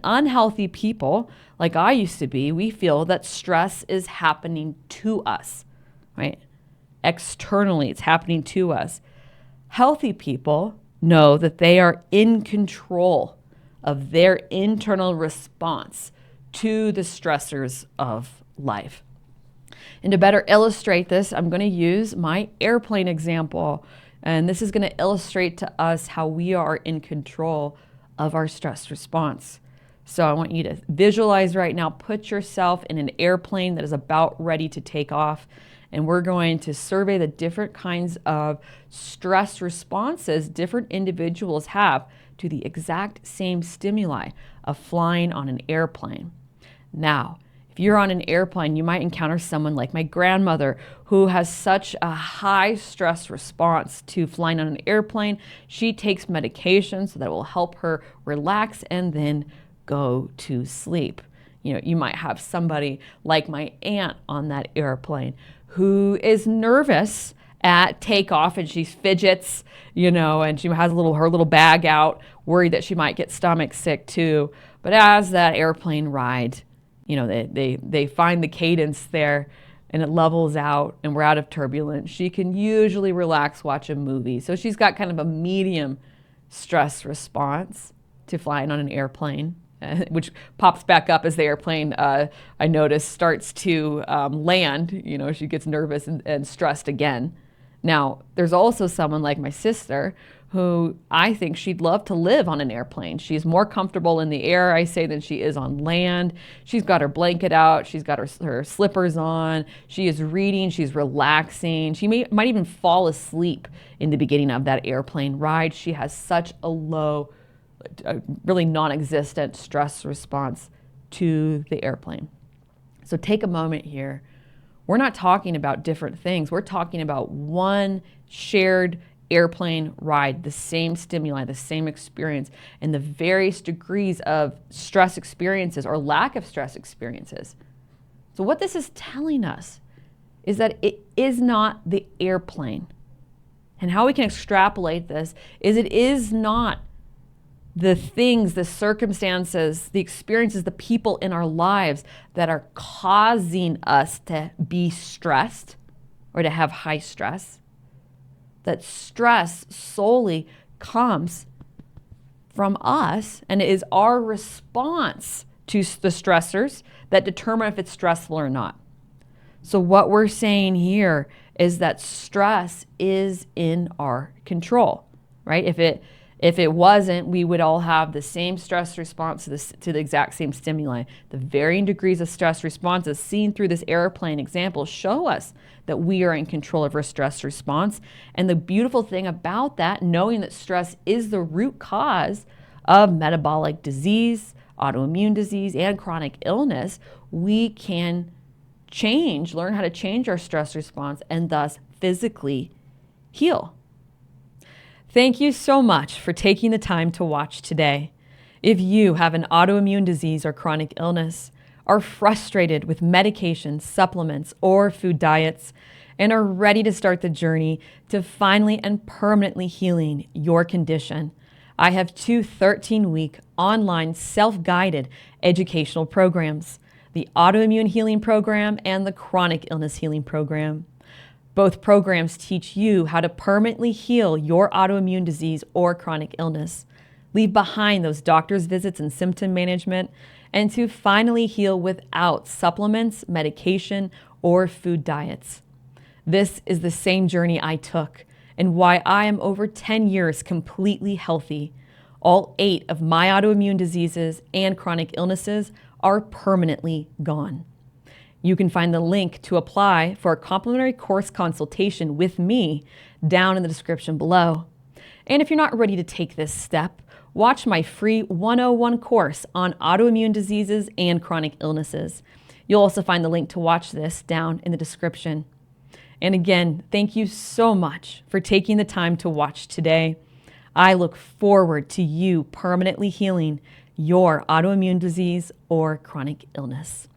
unhealthy people, like I used to be, we feel that stress is happening to us, right? Externally, it's happening to us. Healthy people know that they are in control of their internal response to the stressors of life. And to better illustrate this, I'm going to use my airplane example. And this is going to illustrate to us how we are in control of our stress response. So I want you to visualize right now, put yourself in an airplane that is about ready to take off. And we're going to survey the different kinds of stress responses different individuals have to the exact same stimuli of flying on an airplane. Now, if you're on an airplane, you might encounter someone like my grandmother who has such a high stress response to flying on an airplane. She takes medication so that it will help her relax and then go to sleep. You know, you might have somebody like my aunt on that airplane who is nervous at takeoff and she fidgets, and she has her little bag out, worried that she might get stomach sick too. But as that airplane ride, they find the cadence there and it levels out and we're out of turbulence, she can usually relax, watch a movie. So she's got kind of a medium stress response to flying on an airplane, which pops back up as the airplane, I notice, starts to land. She gets nervous and stressed again. Now, there's also someone like my sister who I think she'd love to live on an airplane. She's more comfortable in the air, I say, than she is on land. She's got her blanket out. She's got her slippers on. She is reading. She's relaxing. She might even fall asleep in the beginning of that airplane ride. She has such a low, really non-existent stress response to the airplane. So take a moment here. We're not talking about different things. We're talking about one shared airplane ride, the same stimuli, the same experience, and the various degrees of stress experiences or lack of stress experiences. So what this is telling us is that it is not the airplane. And how we can extrapolate this is it is not the things, the circumstances, the experiences, the people in our lives that are causing us to be stressed or to have high stress. That stress solely comes from us, and it is our response to the stressors that determine if it's stressful or not. So what we're saying here is that stress is in our control, right? If it wasn't, we would all have the same stress response to the exact same stimuli. The varying degrees of stress responses seen through this airplane example show us that we are in control of our stress response. And the beautiful thing about that, knowing that stress is the root cause of metabolic disease, autoimmune disease, and chronic illness, we can learn how to change our stress response and thus physically heal. Thank you so much for taking the time to watch today. If you have an autoimmune disease or chronic illness, are frustrated with medications, supplements, or food diets, and are ready to start the journey to finally and permanently healing your condition, I have 2 13-week online self-guided educational programs, the Autoimmune Healing Program and the Chronic Illness Healing Program. Both programs teach you how to permanently heal your autoimmune disease or chronic illness, leave behind those doctor's visits and symptom management, and to finally heal without supplements, medication, or food diets. This is the same journey I took and why I am over 10 years completely healthy. All 8 of my autoimmune diseases and chronic illnesses are permanently gone. You can find the link to apply for a complimentary course consultation with me down in the description below. And if you're not ready to take this step, watch my free 101 course on autoimmune diseases and chronic illnesses. You'll also find the link to watch this down in the description. And again, thank you so much for taking the time to watch today. I look forward to you permanently healing your autoimmune disease or chronic illness.